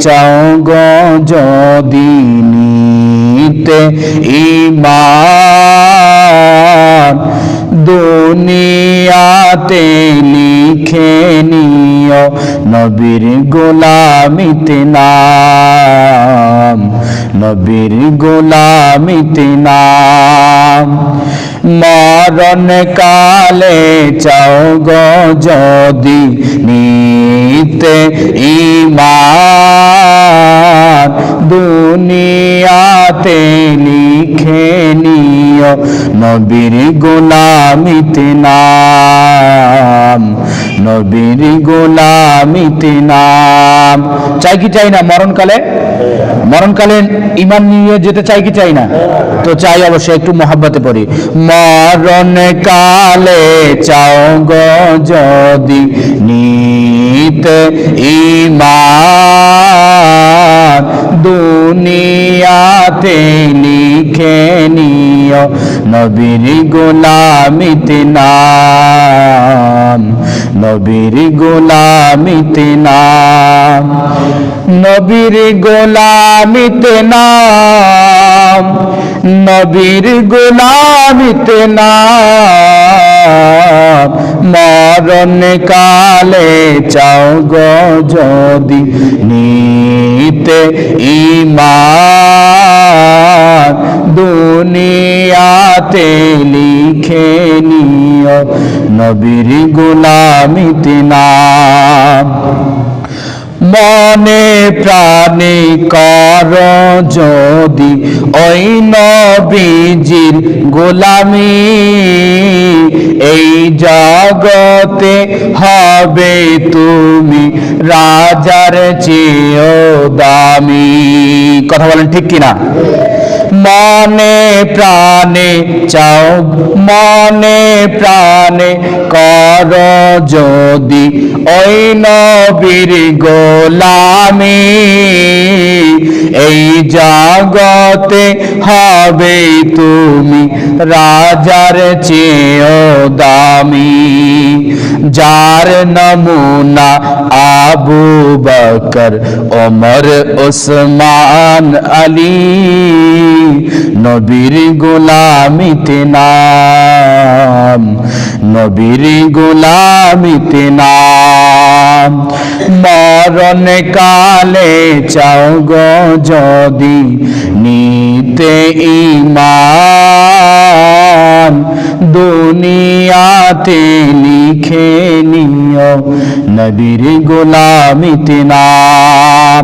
চাও গো যদি নিতে ঈমান, দুনিয়াতে লিখে নিও নবীর গোলামিতে নাম, নবীর গোলামিতে নাম। মরণ কালে চাও গো যদি নিতে ঈমান, দুনিয়াতে লিখে নিও নবীর গোলামিতে নাম, নবীর গোলামিতে নাম। চাই কি চাই না মরণকালে? মরণকালে ঈমান নিয়ে যেতে চাই কি চাই না? তো চাই অবশ্যই, একটু মহাব্বতে পড়ি। মরণ কালে চাও গো যদি নিতে ঈমান, দুনিয়াতে লিখে নিও নবীর গোলামিতে নাম, নবীর গোলামিতে নাম, নবীর গোলামিতে নাম, নবীর গোলামিতে নাম। মরণ কালে চাও গো যদি নিতে ঈমান, দুনিয়াতে লিখে নিও নবীর গোলামিতে নাম। মনে প্রাণে কর যদি ওই নবীজির গোলামি, এই জগতে হবে তুমি রাজার চেয়েও দামি। কথা বলেন ঠিক কিনা? মনে প্রাণে চাও, মনে প্রাণে কর যদি ওই নবীর গোলামি, এই জগতে হবে তুমি রাজার চেয়েও দামি। যার নমুনা আবু বকর, ওমর, ওসমান, আলী, নবীর গোলামিতে নাম, নবীর গোলামিতে নাম। মরণ কালে চাও গো যদি নিতে ঈমান, দুনিয়াতে লিখে নিও নবীর গোলামিতে নাম।